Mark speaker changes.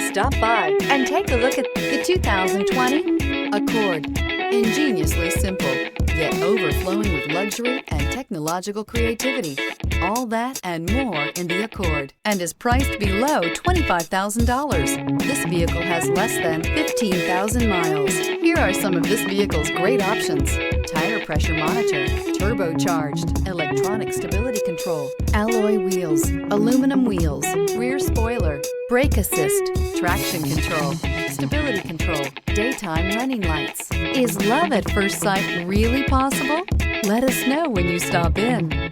Speaker 1: Stop by and take a look at the 2020 Accord. Ingeniously simple, yet overflowing with luxury and technological creativity. All that and more in the Accord, and is priced below $25,000. This vehicle has less than 15,000 miles. Here are some of this vehicle's great options: tire pressure monitor, turbocharged, electronic stability control, alloy wheels, aluminum wheels, rear spoiler, brake assist, traction control, stability control, daytime running lights. Is love at first sight really possible? Let us know when you stop in.